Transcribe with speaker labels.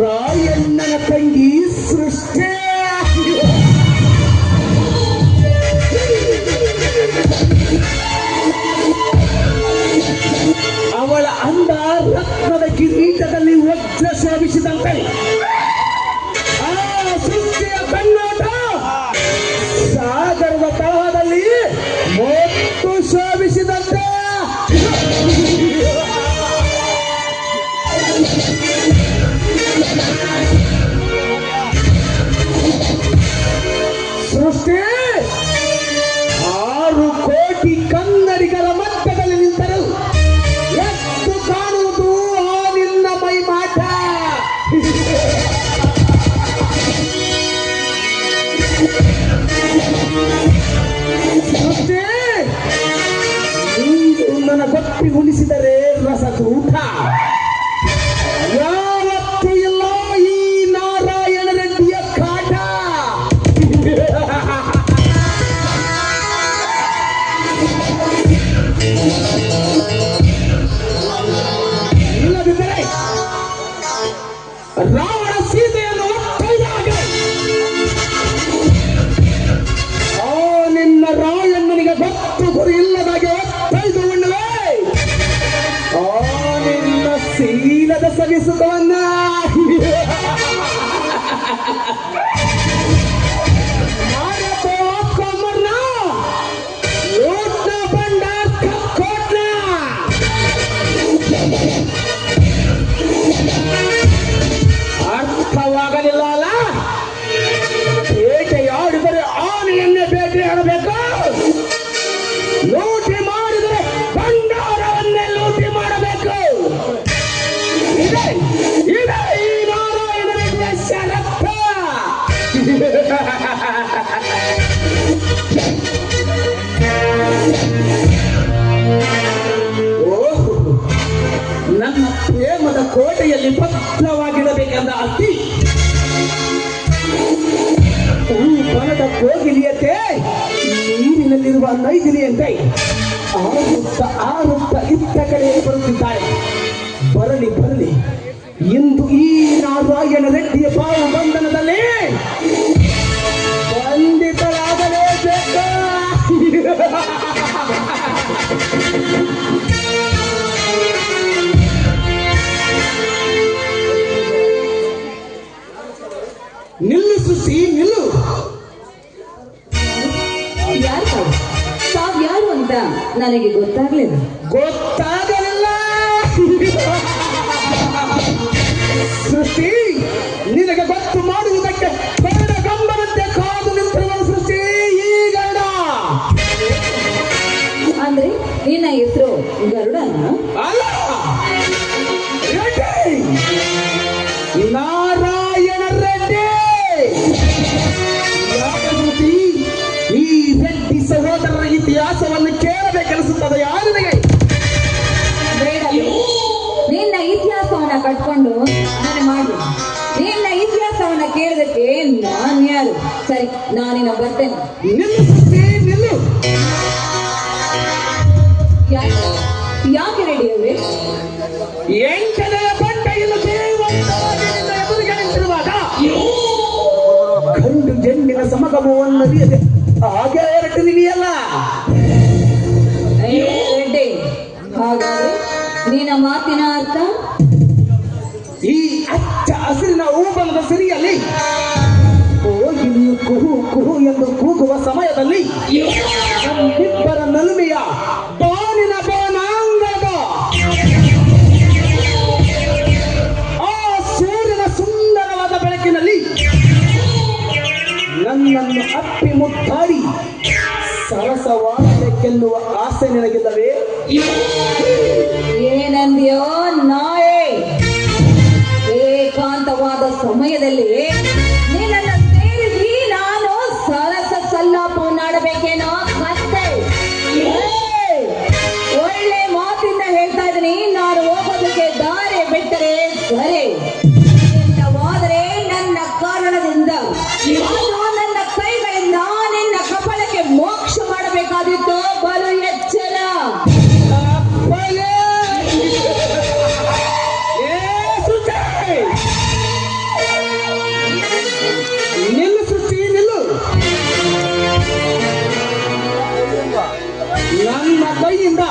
Speaker 1: ರಾಯಣ್ಣನ ತಂಗಿ ಸೃಷ್ಟಿ ಅವಳ ಅಂದ ರತ್ನದ ಕಿರೀಟದಲ್ಲಿ ವಜ್ರ ಶೋಭಿಸಿದಂತೆ ಆ ಸೃಷ್ಟಿಯ ಕಣ್ಣೋಟ ಸಾಗರದ ತಳದಲ್ಲಿ ಮೊತ್ತು ಶೋಭಿಸಿದಂತೆ ಸೃಷ್ಟಿ 6 ಕೋಟಿ ಕನ್ನಡಿಗರ ಮಧ್ಯದಲ್ಲಿ ನಿಂತರು ಎಷ್ಟು ಕಾಣುವುದು ಆ ನಿನ್ನ ಮೈಮಾಟ. ಸೃಷ್ಟಿ ನೀನು ನನ್ನ ಗೊತ್ತಿ ಉಳಿಸಿದರೆ ರಸದೂಟ ಯಾವತ್ತೂ ಇಲ್ಲ ಈ ನಾರಾಯಣ ರೆಡ್ಡಿಯ ಕಾಟ. ಇಲ್ಲದಿದ್ದರೆ ರಾವಣ ಸೀತೆಯನ್ನು ಒತ್ತೊಯ್ದಾಗ ಆ ನಿನ್ನ ರಾಯಣ್ಣನಿಗೆ ಗೊತ್ತು ಗುರಿ ಇಲ್ಲದಾಗೆ ಒತ್ತೊಯ್ದು ಉಣ್ಣುವೆ ಆ ನಿನ್ನ ಶೀಲದ ಸವಿಸುತ್ತವನ್ನ. ಅರ್ಥವಾಗಲಿಲ್ಲ ಅಲ್ಲ? ಬೇಟೆಯಾಡಿದರೆ ಆನೆಯನ್ನೇ ಬೇಟೆಯಾಡಬೇಕು, ಲೂಟಿ ಮಾಡಿದರೆ ಭಂಡಾರವನ್ನೇ ಲೂಟಿ ಮಾಡಬೇಕು. ಇದೇ ಇದೇ ಈ ನಾರಾಯಣ ರೆಡ್ಡಿಯ ಷರತ್ತ. ನನ್ನ ಪ್ರೇಮದ ಕೋಟೆಯಲ್ಲಿ ಭದ್ರವಾಗಿಡಬೇಕೆಂದ ಅತಿ ಬನದ ಕೋಗಿಲಿಯಂತೆ ನೀರಿನಲ್ಲಿರುವ ನೈದಿಲಿಯಂತೆ ಆರುತ್ತ ಇತ್ತ ಕಡೆ ಬರುತ್ತಿದ್ದಾಳೆ. ಬರಲಿ ಬರಲಿ, ಇಂದು ಈ ನಾರಾಯಣ ರೆಡ್ಡಿಯ ಬಾವು ಬಂಧನದಲ್ಲಿ ಬಂಧಿತರಾಗಲೇಬೇಕು. ನಿಲ್ಲು ಸೃಷ್ಟಿ, ನಿಲ್ಲು.
Speaker 2: ಯಾರು ಅಂತ ನನಗೆ ಗೊತ್ತಾಗ್ಲಿಲ್ಲ.
Speaker 1: ಗೊತ್ತಾಗಲಿಲ್ಲ ಸೃಷ್ಟಿ, ನಿನಗೆ ಗೊತ್ತು ಮಾಡುವುದಕ್ಕೆ ಗರುಡ ಗಂಬನಂತೆ ಕಾದು ನಿಂತಿರುವ ಸೃಷ್ಟಿ ಈ ಗರುಡ.
Speaker 2: ಅಂದ್ರೆ ನಿನ್ನ ಹೆಸರು ಗರುಡನ?
Speaker 1: ಅಲ್ಲ, ರೆಡ್ಡಿ, ನಾರಾಯಣ ರೆಡ್ಡಿ. ಈ ರೆಡ್ಡಿ ಸಹೋದರರ ಇತಿಹಾಸವನ್ನು ಕೇಳಬೇಕೆನಿಸುತ್ತದೆ ಯಾರಿಗೆ?
Speaker 2: ಬೇಡ, ನಿನ್ನ ಇತಿಹಾಸವನ್ನ ಕಟ್ಕೊಂಡು ನಾನು ಮಾಡಿ ನಿನ್ನ ಇತಿಹಾಸವನ್ನ ಕೇಳೋದಕ್ಕೆ ನಾನು ಯಾರು? ಸರಿ, ನಾನಿನ್ನ ಬರ್ತೇನೆ.
Speaker 1: ನಿಲ್ಲು ಸೃಷ್ಟಿ, ನಿಲ್ಲು.
Speaker 2: ಯಾಕೆ ರೆಡಿ ಅವ್ರೆ?
Speaker 1: 8ನೇ ಬಂಡೆಯನ್ನು ಎದುರಿಗೆ ನಿಂತಿರುವಾಗ ಗಂಡು ಜನ್ಮಿನ ಸಮಗಮವನ್ನು ಅರಿಯದೆ ಹಾಗೆ ಹೊರಟಿದೀಯಲ್ಲ.
Speaker 2: ರೆಡ್ಡಿ, ಹಾಗಾದ್ರೆ ನಿನ್ನ ಮಾತಿನ ಅರ್ಥ?
Speaker 1: ಈ ಅಚ್ಚ ಹಸಿರಿನ ಹೂಬನದ ಸಿರಿಯಲ್ಲಿ ಕೋಗಿಲೆಯು ಕುಹು ಕುಹು ಎಂದು ಕೂಗುವ ಸಮಯದಲ್ಲಿ ನಮ್ಮಿಬ್ಬರ ನಲುಮೆಯ ಬಾನಿನ ಬಾನಾಂಗದ ಆ ಸೂರ್ಯನ ಸುಂದರವಾದ ಬೆಳಕಿನಲ್ಲಿ ನನ್ನನ್ನು ಅಪ್ಪಿ ಮುತ್ತಾಡಿ ಸರಸವಾಡಬೇಕೆನ್ನುವ ಆಸೆ ನಿನಗಿಲ್ಲವೇ?
Speaker 2: ಏನಂದ್ಯೋ ನಾಯೇ? ಏಕಾಂತವಾದ ಸಮಯದಲ್ಲಿ ನಿನ್ನನ್ನು ಸೇರಿಸಿ ನಾನು ಸರಸ ಸಲ್ಲಾಪವನ್ನಾಡಬೇಕೇನೋ ಕತ್ತೆ? ಒಳ್ಳೆ ಮಾತಿಂದ ಹೇಳ್ತಾ ಇದ್ದೀನಿ, ನಾನು ಹೋಗೋದಕ್ಕೆ ದಾರಿ ಬಿಟ್ಟರೆ ಸರಿ, ಇಲ್ಲವಾದರೆ ನನ್ನ ಕಾರಣದಿಂದ ಅದು ನನ್ನ ಕೈಗಳಿಂದ ನಿನ್ನ ಕಪಾಳಕ್ಕೆ ಮೋಕ್ಷ ಮಾಡಬೇಕಾದಿತ್ತು. ಬಲು ಎಚ್ಚರ.
Speaker 1: ಅಪ್ಪಲೇ! ಏ ಸುಚಿ! ನಿಲ್ಲು ಸುಚಿ, ನಿಲ್ಲು. ನನ್ನ ಕೈಯಿಂದ